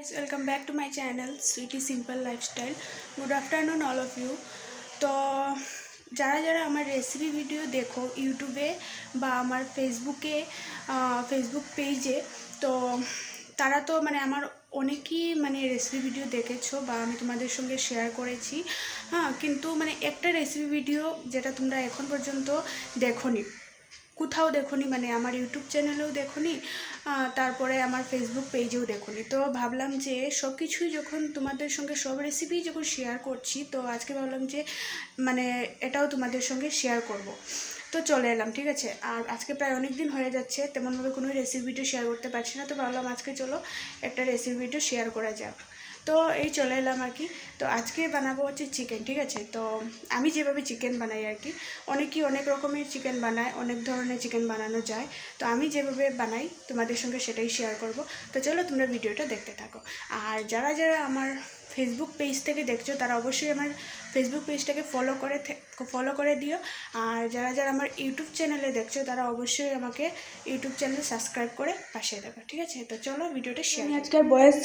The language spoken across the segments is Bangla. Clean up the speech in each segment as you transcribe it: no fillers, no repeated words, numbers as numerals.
guys, welcome back to my channel Sweetie Simple Lifestyle. Good afternoon all of you. তো যারা যারা আমার রেসিপি ভিডিও দেখো ইউটিউবে বা আমার ফেসবুক পেজে, তো তারা তো মানে আমার অনেকেই মানে রেসিপি ভিডিও দেখেছো বা আমি তোমাদের সঙ্গে শেয়ার করেছি। কিন্তু মানে একটা রেসিপি ভিডিও যেটা তোমরা এখন পর্যন্ত দেখোনি, কোথাও দেখোনি, মানে আমার ইউটিউব চ্যানেলেও দেখোনি, তারপরে আমার ফেসবুক পেজেও দেখোনি। তো ভাবলাম যে সব কিছুই যখন তোমাদের সঙ্গে সব রেসিপি যখন শেয়ার করছি, তো আজকে ভাবলাম যে মানে এটাও তোমাদের সঙ্গে শেয়ার করব। তো চলে এলাম, ঠিক আছে। আর আজকে প্রায় অনেক দিন হয়ে যাচ্ছে তেমনভাবে কোনো রেসিপি ভিডিও শেয়ার করতে পারছি না, তো ভাবলাম আজকে চলো একটা রেসিপি ভিডিও শেয়ার করা যাক। তো এই চলে এলাম আর কি। তো আজকে বানাবো হচ্ছে চিকেন, ঠিক আছে। তো আমি যেভাবে চিকেন বানাই আর কি, অনেকেই অনেক রকমের চিকেন বানায়, অনেক ধরনের চিকেন বানানো যায়। তো আমি যেভাবে বানাই তোমাদের সঙ্গে সেটাই শেয়ার করব। তো চলো তোমরা ভিডিওটা দেখতে থাকো। আর যারা যারা আমার ফেসবুক পেজ থেকে দেখছো তারা অবশ্যই আমার ফেসবুক পেজটাকে ফলো করে দিও। আর যারা যারা আমার ইউটিউব চ্যানেলে দেখছো তারা অবশ্যই আমাকে ইউটিউব চ্যানেল সাবস্ক্রাইব করে পাশে দেবো, ঠিক আছে। তো চলো ভিডিওটা শেয়ার। আমি আজকে আর ভয়েস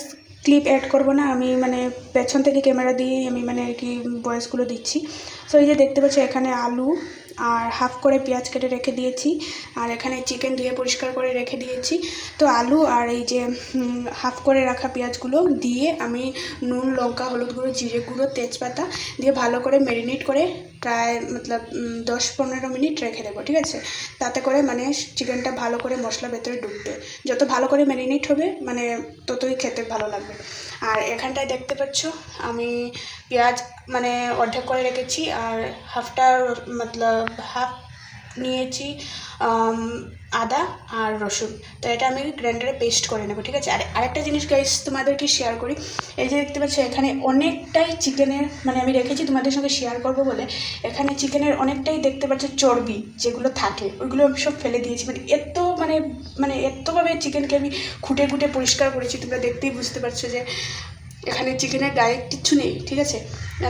ক্লিপ অ্যাড করবো না, আমি মানে পেছন থেকে ক্যামেরা দিয়েই আমি মানে আর কি ভয়েসগুলো দিচ্ছি। সো এই যে দেখতে পাচ্ছি এখানে আলু আর হাফ করে পেঁয়াজ কেটে রেখে দিয়েছি, আর এখানে চিকেন ধুয়ে পরিষ্কার করে রেখে দিয়েছি। তো আলু আর এই যে হাফ করে রাখা পেঁয়াজগুলো দিয়ে আমি নুন, লঙ্কা, হলুদ গুঁড়ো, জিরে গুঁড়ো, তেজপাতা দিয়ে ভালো করে ম্যারিনেট করে প্রায় 10-15 মিনিট রেখে দেবো, ঠিক আছে। তাতে করে মানে চিকেনটা ভালো করে মশলা ভেতরে ঢুকবে। যত ভালো করে ম্যারিনেট হবে মানে ততই খেতে ভালো লাগবে। আর এখানটায় দেখতে পাচ্ছ আমি পেঁয়াজ মানে অর্ধেক করে রেখেছি, আর হাফ নিয়েছি আদা আর রসুন। তো এটা আমি গ্রাইন্ডারে পেস্ট করে নেবো, ঠিক আছে। আর আরেকটা জিনিস গাইস তোমাদেরকে শেয়ার করি, এই যে দেখতে পাচ্ছ এখানে অনেকটাই চিকেনের মানে আমি রেখেছি তোমাদের সঙ্গে শেয়ার করবো বলে, এখানে চিকেনের অনেকটাই দেখতে পাচ্ছ চর্বি যেগুলো থাকে ওইগুলো আমি সব ফেলে দিয়েছি। মানে এতভাবে চিকেনকে আমি খুঁটে খুঁটে পরিষ্কার করেছি, তোমরা দেখতেই বুঝতে পারছো যে এখানে চিকেনের গায়ে কিচ্ছু নেই, ঠিক আছে।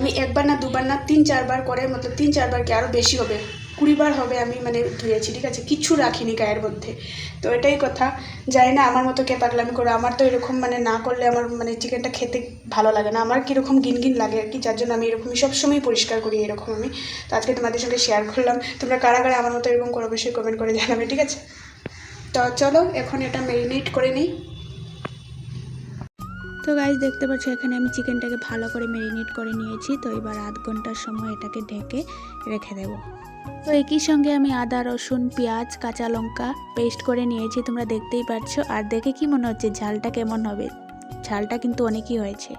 আমি একবার না দুবার না 3-4 বার করে 3-4 বার কি আরও বেশি হবে, 20 বার হবে আমি মানে ধুয়েছি, ঠিক আছে। কিচ্ছু রাখিনি গায়ের মধ্যে। তো এটাই কথা, জানি না আমার মতো কে পাগলামি করে, আমার তো এরকম মানে না করলে আমার মানে চিকেনটা খেতে ভালো লাগে না, আমার কীরকম গিনগিন লাগে আর কি, যার জন্য আমি এরকমই সবসময় পরিষ্কার করি এরকম আমি। তো আজকে তোমাদের সঙ্গে শেয়ার করলাম, তোমরা কারা কারা আমার মতো এরকম করো অবশ্যই কমেন্ট করে জানাবে, ঠিক আছে। তো চলো এখন এটা ম্যারিনেট করে নিই। তো গাইস দেখতে পাচ্ছ এখানে আমি চিকেনটাকে ভালো করে ম্যারিনেট করে নিয়েছি। তো এবার আধ ঘন্টার সময় এটাকে ঢেকে রেখে দেব। তো একই সঙ্গে আমি আদা, রসুন, পেঁয়াজ, কাঁচা লঙ্কা পেস্ট করে নিয়েছি, তোমরা দেখতেই পাচ্ছ। আর দেখে কি মনে হচ্ছে ঝালটা কেমন হবে? ঝালটা কিন্তু অনেকই হয়েছে।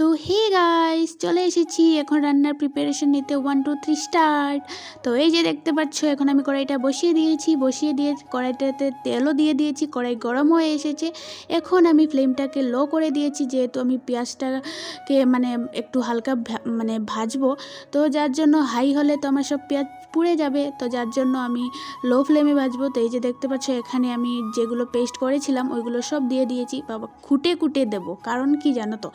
তো হে গাইস, চলে এসেছি এখন রান্নার প্রিপারেশন নিতে। 1 2 3 স্টার্ট। তো এই যে দেখতে পাচ্ছ এখন আমি কড়াইটা বসিয়ে দিয়ে কড়াইটাতে তেলও দিয়ে দিয়েছি, কড়াই গরম হয়ে এসেছে। এখন আমি ফ্লেমটাকে লো করে দিয়েছি, যেহেতু আমি পেঁয়াজটাকে মানে একটু হালকা মানে ভাজবো। তো যার জন্য হাই হলে তো আমার সব পেঁয়াজ পুড়ে যাবে, তো যার জন্য আমি লো ফ্লেমে ভাজবো। তো এই যে দেখতে পাচ্ছ এখানে আমি যেগুলো পেস্ট করেছিলাম ওইগুলো সব দিয়ে দিয়েছি। বাবা খুঁটে খুঁটে দেবো, কারণ কি জানো তো,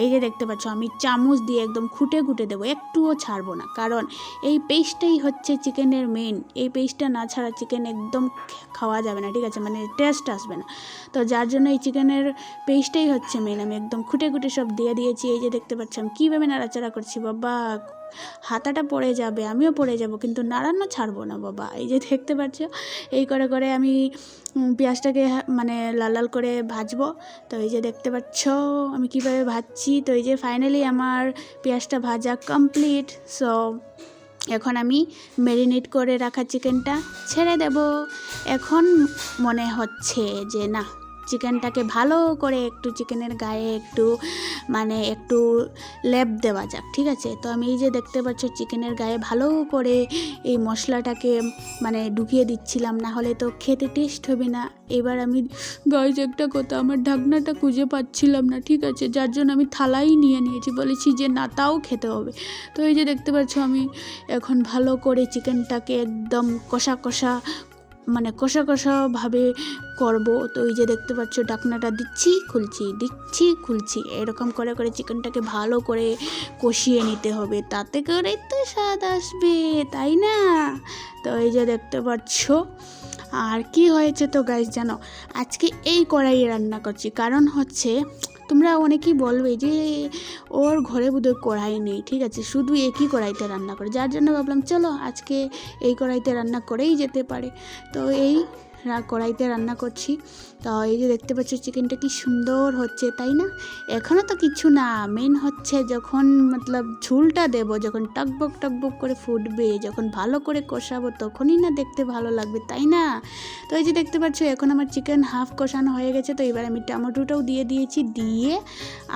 এই যে দেখতে পাচ্ছ আমি চামচ দিয়ে একদম খুঁটে খুঁটে দেবো, একটুও ছাড়বো না, কারণ এই পেস্টটাই হচ্ছে চিকেনের মেন। এই পেস্টটা না ছাড়া চিকেন একদম খাওয়া যাবে না, ঠিক আছে, মানে টেস্ট আসবে না। তো যার জন্য এই চিকেনের পেস্টটাই হচ্ছে মেন। আমি একদম খুঁটে খুঁটে সব দিয়ে দিয়েছি। এই যে দেখতে পাচ্ছি আমি কীভাবে নাড়াচাড়া করছি, বাবা হাতাটা পড়ে যাবে, আমিও পড়ে যাব, কিন্তু নাড়ানো ছাড়বো না বাবা। এই যে দেখতে পাচ্ছ এই করে করে আমি পেঁয়াজটাকে মানে লাল লাল করে ভাজবো। তো এই যে দেখতে পাচ্ছ আমি কীভাবে ভাজছি। তো এই যে ফাইনালি আমার পেঁয়াজটা ভাজা কমপ্লিট। সো এখন আমি ম্যারিনেট করে রাখা চিকেনটা ছেড়ে দেব। এখন মনে হচ্ছে যে না, চিকেনটাকে ভালো করে একটু চিকেনের গায়ে একটু লেপ দেওয়া যাক, ঠিক আছে। তো আমি এই যে দেখতে পাচ্ছ চিকেনের গায়ে ভালো করে এই মশলাটাকে মানে ঢুকিয়ে দিচ্ছিলাম, না হলে তো খেতে টেস্ট হবে না। এবার আমি গাইজ একটা কথা, আমার ঢাকনাটা খুঁজে পাচ্ছিলাম না, ঠিক আছে, যার জন্য আমি থালাই নিয়ে নিয়েছি, বলেছি যে না তাও খেতে হবে। তো এই যে দেখতে পাচ্ছ আমি এখন ভালো করে চিকেনটাকে একদম কষা কষাভাবে করব। তো এই যে দেখতে পাচ্ছ ঢাকনাটা দিচ্ছি খুলছি এরকম করে করে চিকেনটাকে ভালো করে কষিয়ে নিতে হবে, তাতে করে তো স্বাদ আসবে, তাই না? তো এই যে দেখতে পাচ্ছ আর কি হয়েছে তো গাইস জানো, আজকে এই কড়াইয়ে রান্না করছি, কারণ হচ্ছে তোমরা অনেকেই বলবে যে ওর ঘরে বোধহয় কড়াই নেই, ঠিক আছে, শুধু একই কড়াইতে রান্না করে, যার জন্য ভাবলাম চলো আজকে এই কড়াইতে রান্না করেই যেতে পারে। তো এই কড়াইতে রান্না করছি। তো এই যে দেখতে পাচ্ছ চিকেনটা কি সুন্দর হচ্ছে, তাই না? এখনও তো কিছু না, মেন হচ্ছে যখন মতলব ঝুলটা দেব, যখন টকবক টকবক করে ফুটবে, যখন ভালো করে কষাবো, তখনই না দেখতে ভালো লাগবে, তাই না? তো এই যে দেখতে পাচ্ছ এখন আমার চিকেন হাফ কষানো হয়ে গেছে। তো এবার আমি টমেটোটাও দিয়ে দিয়েছি, দিয়ে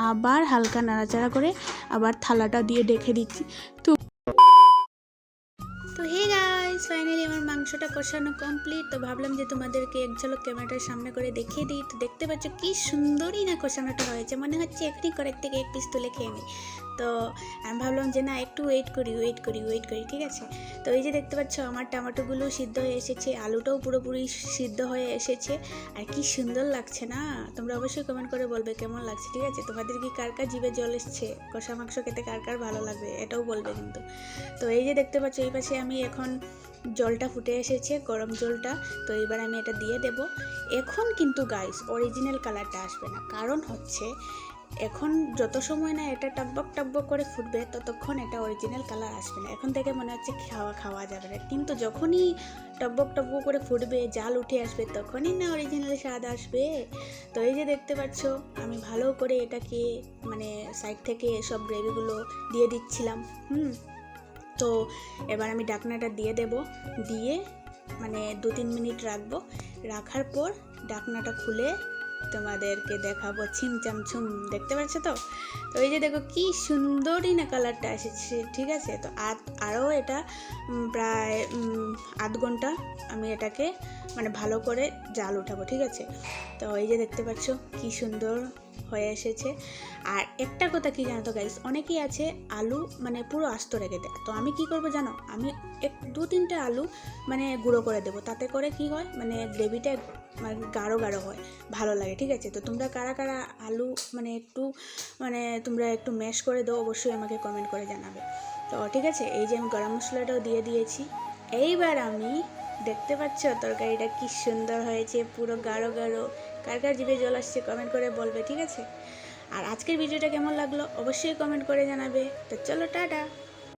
আবার হালকা নাড়াচাড়া করে আবার থালাটা দিয়ে ঢেকে দিচ্ছি। তো হে গাইস, ফাইনালি আমার মাংসটা কষানো কমপ্লিট। তো ভাবলাম যে তোমাদেরকে এক ঝলক ক্যামেরাটার সামনে করে দেখিয়ে দিই। তো দেখতে পাচ্ছ কি সুন্দরই না কষানোটা হয়েছে, মনে হচ্ছে এখনই কড়াই থেকে এক পিস তুলে খেয়ে নিই। তো আমি ভাবলাম যে না, একটু ওয়েট করি, ঠিক আছে। তো এই যে দেখতে পাচ্ছ আমার টমেটোগুলো সিদ্ধ হয়ে এসেছে, আলুটাও পুরোপুরি সিদ্ধ হয়ে এসেছে, আর কি সুন্দর লাগছে না? তোমরা অবশ্যই কমেন্ট করে বলবে কেমন লাগছে, ঠিক আছে। তোমাদের কি কার কার জিভে জল এসছে, কষা মাংস খেতে কার কার ভালো লাগবে, এটাও বলবে কিন্তু। তো এই যে দেখতে পাচ্ছ এই পাশে আমি এখন জলটা ফুটে এসেছে, গরম জলটা। তো এবার আমি এটা দিয়ে দেব। এখন কিন্তু গাইস অরিজিনাল কালারটা আসবে না, কারণ হচ্ছে এখন যত সময় না এটা টকবক করে ফুটবে, ততক্ষণ এটা অরিজিনাল কালার আসবে না। এখন থেকে মনে হচ্ছে খাওয়া যাবে না, কিন্তু যখনই টকবক করে ফুটবে, জাল উঠে আসবে, তখনই না অরিজিনাল স্বাদ আসবে। তো এই যে দেখতে পাচ্ছ আমি ভালো করে এটাকে মানে সাইড থেকে সব গ্রেভিগুলো দিয়ে দিচ্ছিলাম। তো এবার আমি ঢাকনাটা দিয়ে দেব, দিয়ে মানে 2-3 মিনিট রাখবো। রাখার পর ঢাকনাটা খুলে তোমাদেরকে দেখাবো ছিমচামছুম, দেখতে পাচ্ছ তো? তো এই যে দেখো কি সুন্দরই না কালারটা এসেছে, ঠিক আছে। তো আরও এটা প্রায় আধ ঘন্টা আমি এটাকে মানে ভালো করে জাল উঠাবো, ঠিক আছে। তো এই যে দেখতে পাচ্ছ কি সুন্দর হয়ে এসেছে। আর একটা কথা কি জানো তো গাইস, অনেকেই আছে আলু মানে পুরো আস্ত রেখে দেয়। তো আমি কি করব জানো, আমি 2-3টে আলু মানে গুঁড়ো করে দেবো, তাতে করে কি হয় মানে গ্রেভিটা মানে গাঢ় হয়, ভালো লাগে, ঠিক আছে। তো তোমরা কারা কারা আলু মানে একটু মানে তোমরা একটু ম্যাশ করে দাও, অবশ্যই আমাকে কমেন্ট করে জানাবে। তো ঠিক আছে, এই যে আমি গরম মশলাটাও দিয়ে দিয়েছি। এইবার আমি দেখতে পাচ্ছ তরকারিটা কি সুন্দর হয়েছে, পুরো গাঢ়। কার কার জিভে জল আসছে কমেন্ট করে বলবে, ঠিক আছে। আর আজকের ভিডিওটা কেমন লাগলো অবশ্যই কমেন্ট করে জানাবে। তো চলো টাটা।